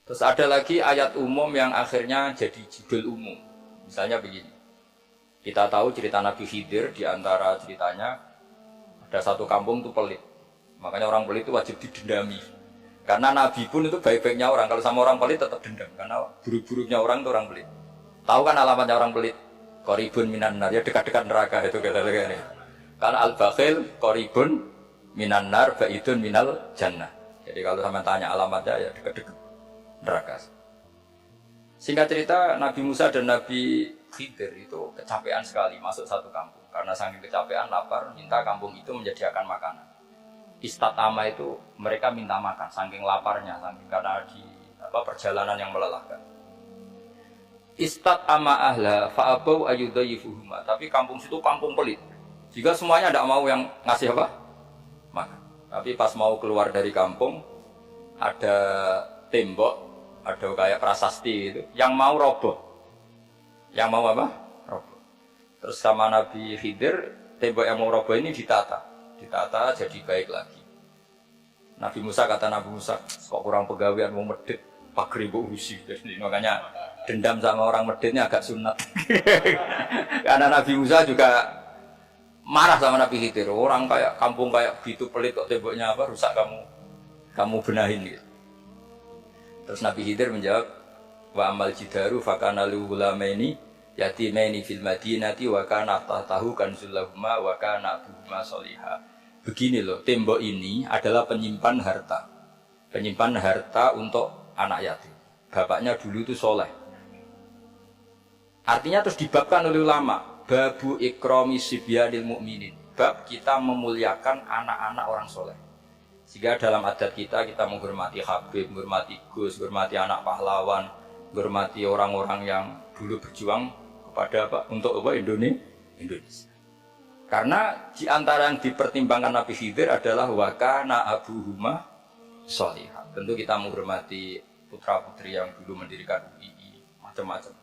Terus ada lagi ayat umum yang akhirnya jadi judul umum. Misalnya begini. Kita tahu cerita Nabi Khidir, di antara ceritanya ada satu kampung itu pelit. Makanya orang pelit itu wajib didendami. Karena Nabi pun itu baik-baiknya orang. Kalau sama orang pelit tetap dendam. Karena buruk-buruknya orang itu orang pelit. Tahu kan alamatnya orang pelit? Qoribun minan nar, ya dekat-dekat neraka itu kata-kata ini. Karena al-bakhil qoribun minan nar, ba'idun minal jannah. Jadi kalau sama tanya alamatnya ya dekat-dekat neraka. Singkat cerita, Nabi Musa dan Nabi Khidir itu kecapean sekali masuk satu kampung. Karena saking kecapean, lapar, minta kampung itu menyediakan makanan. Istatama itu mereka minta makan, saking laparnya, saking karena di perjalanan yang melelahkan. Istatama ahla fa'abau ayyudayyifuhuma. Tapi kampung situ kampung pelit. Jika semuanya tidak mau yang ngasih apa? Makan. Tapi pas mau keluar dari kampung, ada tembok, ada kayak prasasti itu, yang mau roboh. Yang mau apa? Roboh. Terus sama Nabi Khidir, tembok yang mau roboh ini ditata jadi baik lagi. Nabi Musa kata Nabi Musa, kok kurang pegawaian mau medit, pagri bu usi. Jadi makanya dendam sama orang meditnya agak sunat. Karena Nabi Musa juga marah sama Nabi Khidir. Orang kayak kampung kayak gitu pelit kok temboknya apa rusak kamu benahin gitu. Terus Nabi Khidir menjawab, wa amal jidaru fakana lulamaini yatimaini fil madinati wa kana tahtahu kanzul lahuma wa kana abuhuma sholihah. Begini loh, tembok ini adalah penyimpan harta untuk anak yatim. Bapaknya dulu itu soleh. Artinya terus dibabkan oleh ulama, babu ikrami sibyanil mu'minin, bab kita memuliakan anak-anak orang soleh. Sehingga dalam adat kita menghormati Habib, menghormati Gus, menghormati anak pahlawan, menghormati orang-orang yang dulu berjuang kepada untuk Indonesia. Karena di antara yang dipertimbangkan Nabi Khidir adalah wakana abuhuma sholihah. Tentu kita menghormati putra-putri yang dulu mendirikan UII, macam-macam.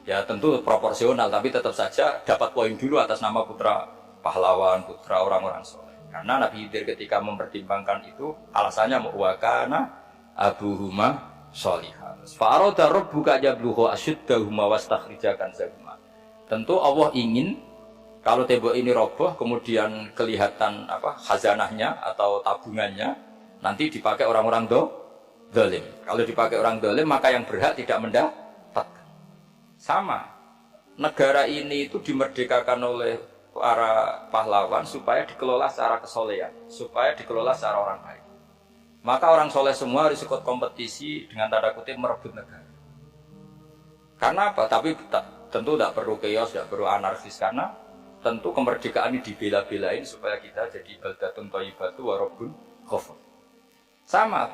Ya tentu proporsional, tapi tetap saja dapat poin dulu atas nama putra pahlawan, putra orang-orang soleh. Karena Nabi Khidir ketika mempertimbangkan itu, alasannya wakana abuhuma sholihah. Fa'arada rabbuka yablugha ashuddahuma wastakhrijakan zahuma. Tentu Allah ingin kalau tembok ini roboh, kemudian kelihatan khazanahnya atau tabungannya, nanti dipakai orang-orang zalim. Kalau dipakai orang zalim, maka yang berhak tidak mendapatkan. Sama, negara ini itu dimerdekakan oleh para pahlawan supaya dikelola secara kesolehan, supaya dikelola secara orang baik. Maka orang soleh semua harus ikut kompetisi dengan tanda kutip merebut negara. Karena apa? Tapi tentu tidak perlu chaos, tidak perlu anarkis, karena tentu kemerdekaan ini dibela-belain supaya kita jadi baldatun thayyibatu wa rabbun ghafur. Sama,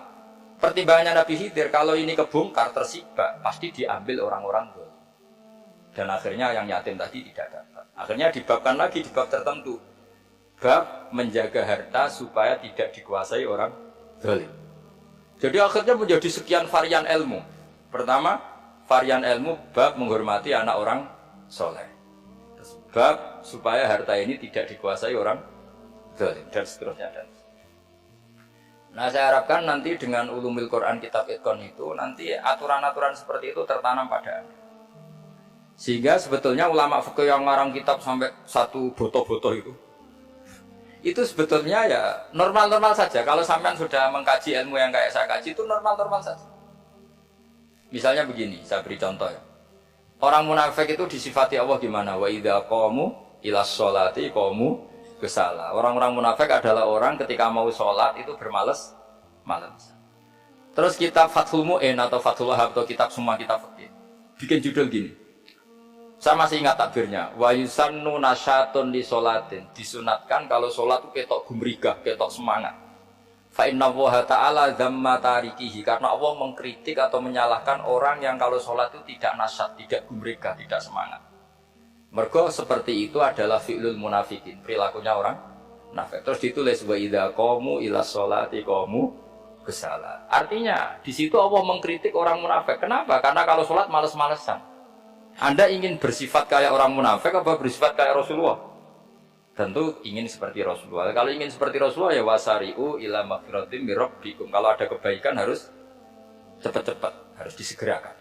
pertimbangannya Nabi Khidir, kalau ini kebongkar tersibak, pasti diambil orang-orang zalim. Dan akhirnya yang yatim tadi tidak dapat. Akhirnya dibabkan lagi di bab tertentu. Bab menjaga harta supaya tidak dikuasai orang zalim. Jadi akhirnya menjadi sekian varian ilmu. Pertama, varian ilmu bab menghormati anak orang soleh. Bab supaya harta ini tidak dikuasai orang zalim dan seterusnya. Nah, saya harapkan nanti dengan ulumul Quran kitab Itqan itu nanti aturan-aturan seperti itu tertanam pada Anda. Sehingga sebetulnya ulama fikih yang ngarang kitab sampai satu boto-boto itu sebetulnya ya normal-normal saja. Kalau sampean sudah mengkaji ilmu yang kayak saya kaji itu normal-normal saja. Misalnya begini, saya beri contoh ya. Orang munafik itu disifati Allah gimana? Wa idza qamu ilas sholati qamu kusala. Orang-orang munafik adalah orang ketika mau sholat itu bermalas. Terus kitab Fathul Mu'in atau Fathul Wahab atau kitab semua kitab fikih bikin judul gini. Saya masih ingat takbirnya. Wa yusannu nasyatun li sholatin. Disunatkan kalau sholat itu ketok gumrigah, ketok semangat. Fa inna Allaha ta'ala dzamma tarikihi, karena Allah mengkritik atau menyalahkan orang yang kalau sholat itu tidak nasyat, tidak gumrigah, tidak semangat. Mergo seperti itu adalah fi'lul munafikin, perilakunya orang munafik. Terus ditulis wa idza qamu ila sholati qamu kusala. Artinya di situ Allah mengkritik orang munafik. Kenapa? Karena kalau sholat males-malesan. Anda ingin bersifat kayak orang munafik apa bersifat kayak Rasulullah? Tentu ingin seperti Rasulullah. Kalau ingin seperti Rasulullah ya wasari'u ila maghfiratin mir rabbikum. Kalau ada kebaikan harus cepat-cepat. harus disegerakan.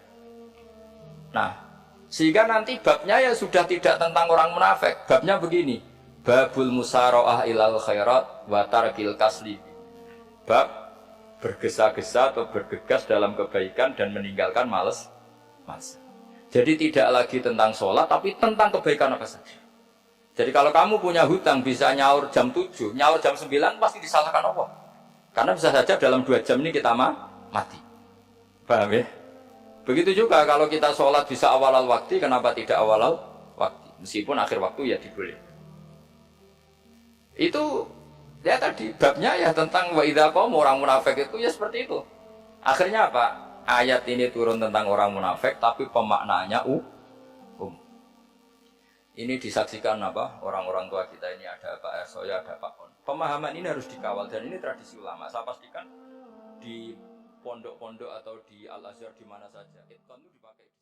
Nah, sehingga nanti babnya ya sudah tidak tentang orang munafik. Babnya begini, babul musara'ah ilal khairat wa tarkil kasli. Bab bergesa-gesa atau bergegas dalam kebaikan dan meninggalkan males. Jadi tidak lagi tentang sholat, tapi tentang kebaikan apa saja. Jadi kalau kamu punya hutang bisa nyaur jam 7, nyaur jam 9 pasti disalahkan Allah. Karena bisa saja dalam 2 jam ini kita mati. Paham ya? Begitu juga kalau kita sholat bisa awal waktu, kenapa tidak awal waktu? Meskipun akhir waktu ya diboleh. Itu ya tadi babnya ya tentang wa idza qaum, orang munafik itu ya seperti itu. Akhirnya apa? Ayat ini turun tentang orang munafik, tapi pemaknaannya Ini disaksikan apa? Orang-orang tua kita ini ada Pak Ersoya, ada Pak On. Pemahaman ini harus dikawal dan ini tradisi ulama. Saya pastikan di pondok-pondok atau di Al-Azhar di mana saja, itu dipakai.